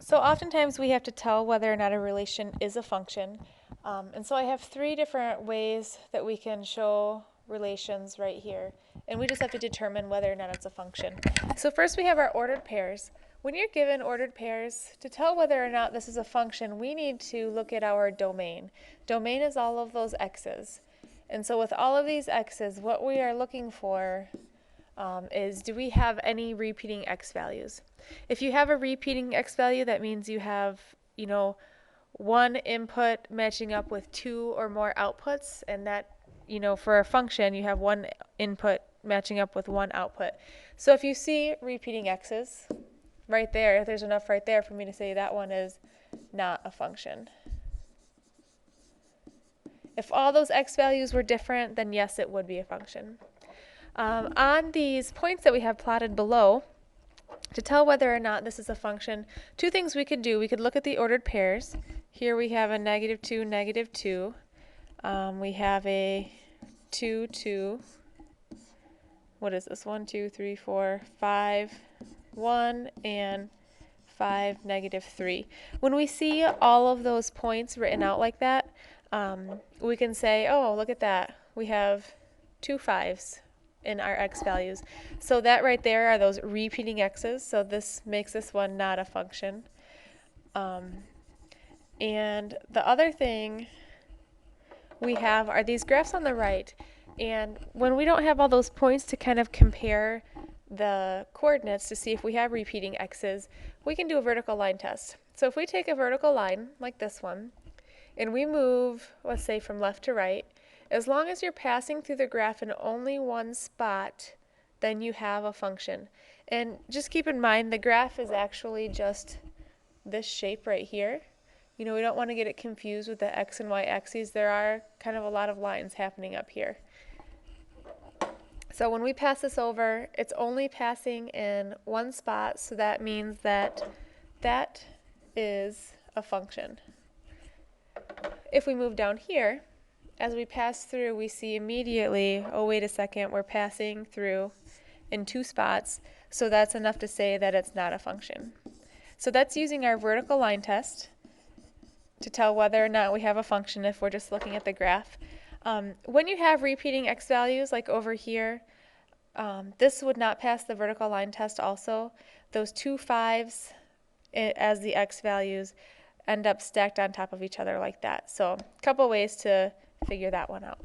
So oftentimes we have to tell whether or not a relation is a function. And so I have three different ways that we can show relations right here. And we just have to determine whether or not it's a function. So first we have our ordered pairs. When you're given ordered pairs, to tell whether or not this is a function, we need to look at our domain. Domain is all of those x's. And so with all of these x's, what we are looking for is, do we have any repeating x values? If you have a repeating x value, that means you have, one input matching up with two or more outputs, and that, for a function, you have one input matching up with one output. So if you see repeating x's right there, there's enough right there for me to say that one is not a function. If all those x values were different, then yes, it would be a function. On these points that we have plotted below, to tell whether or not this is a function, two things we could do. We could look at the ordered pairs. Here we have a -2, -2. We have a 2, 2. What is this? 1, 2, 3, 4, 5, 1, and 5, -3. When we see all of those points written out like that, we can say, oh, look at that. We have 2 5s in our x values. So that right there are those repeating x's. So this makes this one not a function. And the other thing we have are these graphs on the right. And when we don't have all those points to kind of compare the coordinates to see if we have repeating x's, we can do a vertical line test. So if we take a vertical line like this one, and we move, let's say, from left to right, as long as you're passing through the graph in only one spot, then you have a function. And just keep in mind, the graph is actually just this shape right here. We don't want to get it confused with the x and y axes. There are kind of a lot of lines happening up here. So when we pass this over, it's only passing in one spot, so that means that that is a function. If we move down here, as we pass through, we see immediately, oh, wait a second, we're passing through in two spots, so that's enough to say that it's not a function. So that's using our vertical line test to tell whether or not we have a function if we're just looking at the graph. When you have repeating x values, like over here, this would not pass the vertical line test also. Those 2 5s as the x values end up stacked on top of each other like that. So a couple ways to figure that one out.